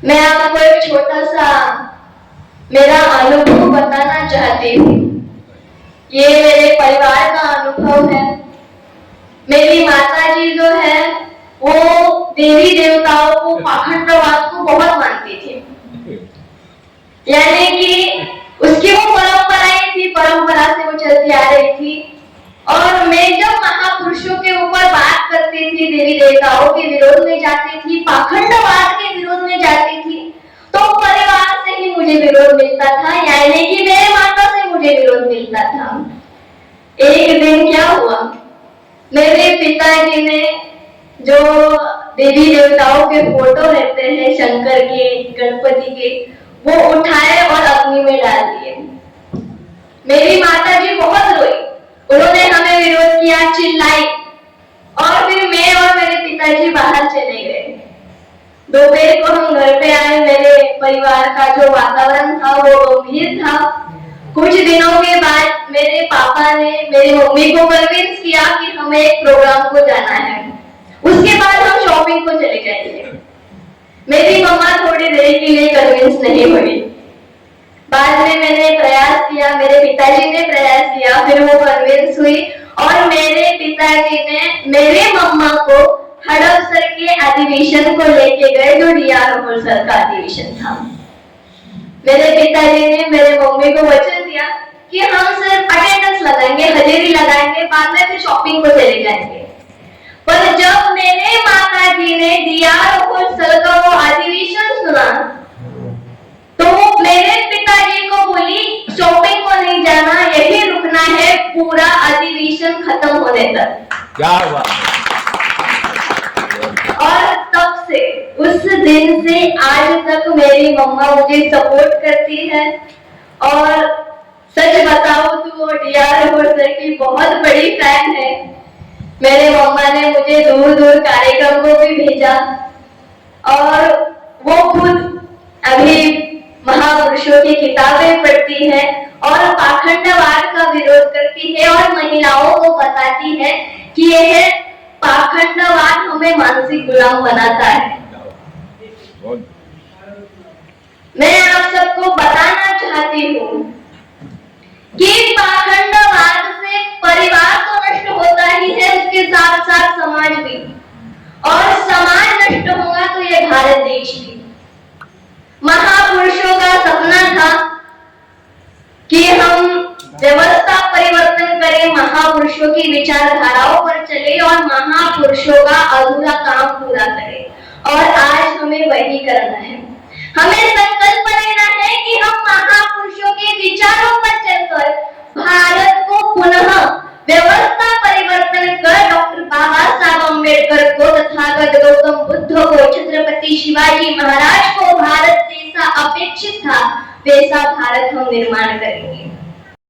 मैं आपको एक छोटा सा मेरा अनुभव बताना चाहती हूँ। ये मेरे परिवार का अनुभव है। मेरी माता जी जो है वो देवी देवताओं को, पाखंडवाद को बहुत मानती थी। यानी कि उसकी वो परंपराएं थी, परंपरा से वो चलती आ रही थी। और मैं जब महापुरुषों के ऊपर बात करती थी, देवी देवताओं के विरोध में जाती थी, पाखंडवाद के विरोध में जाती थी, तो परिवार से ही मुझे विरोध मिलता था, यानी कि मेरे माता से मुझे विरोध मिलता था। एक दिन क्या हुआ, मेरे पिताजी ने जो देवी देवताओं के फोटो रहते हैं, शंकर के, गणपति के, वो उठाए और अग्नि में डाल दिए। मेरी माता जी बहुत रोई, उन्होंने हमें विरोध किया, चिल्लाई, और फिर मैं और मेरे पिताजी बाहर चले गए। दोपहर को हम घर पे आए। मेरे परिवार का जो वातावरण था वो गंभीर था। कुछ दिनों के बाद मेरे पापा ने मेरी मम्मी को कन्विंस किया कि हमें एक प्रोग्राम को जाना है, उसके बाद हम शॉपिंग को चले जाएंगे। मेरी मम्मा थोड़ी देर के लिए कन्विंस नहीं हुई। बाद में मैंने प्रयास किया, मेरे पिताजी ने प्रयास किया, फिर वो कन्विंस हुई और मेरे पिताजी ने मेरे मम्मा को हड़पसर के अधिवेशन को लेके गए, जो डीआर सर का अधिवेशन था। मेरे पिताजी ने मेरे मम्मी को वचन दिया कि हम सिर्फ अटेंडेंस लगाएंगे, हाजिरी लगाएंगे, बाद में फिर शॉपिंग को चले जाएंगे। पर जब मेरे माता जी ने डीआर सर का वो अधिवेशन सुना, तो मेरे पिताजी को बोली शॉपिंग को नहीं जाना, यही रुकना है पूरा अधिवेशन खत्म होने तक। क्या हुआ? और तब से, उस दिन से आज तक मेरी मम्मा मुझे सपोर्ट करती है। और सच बताओ तो डीआर सर की बहुत बड़ी फैन है। मेरे मम्मा ने मुझे दूर दूर कार्यक्रम को भी भेजा और वो खुद अभी महापुरुषों की किताबें पढ़ती है और पाखंडवाद का विरोध करती है और महिलाओं को बताती है कि यह पाखंडवाद हमें मानसिक गुलाम बनाता है। मैं आप सबको बताना चाहती हूँ कि पाखंडवाद से परिवार तो नष्ट होता ही है, उसके साथ साथ समाज भी, और समाज नष्ट होगा तो ये भारत देश भी। महापुरुषों का सपना था कि हम व्यवस्था परिवर्तन करें, महापुरुषों की विचारधाराओं पर चले और महापुरुषों का अधूरा काम पूरा करें, और आज हमें वही करना है। हमें संकल्प लेना है कि हम महापुरुषों के विचारों पर चलकर भारत को पुनः व्यवस्था परिवर्तन कर डॉक्टर बाबा साहब अम्बेडकर को, तथागत गौतम बुद्ध को, छत्रपति शिवाजी महाराज को भारत जैसा अपेक्षित था वैसा भारत हम निर्माण करेंगे।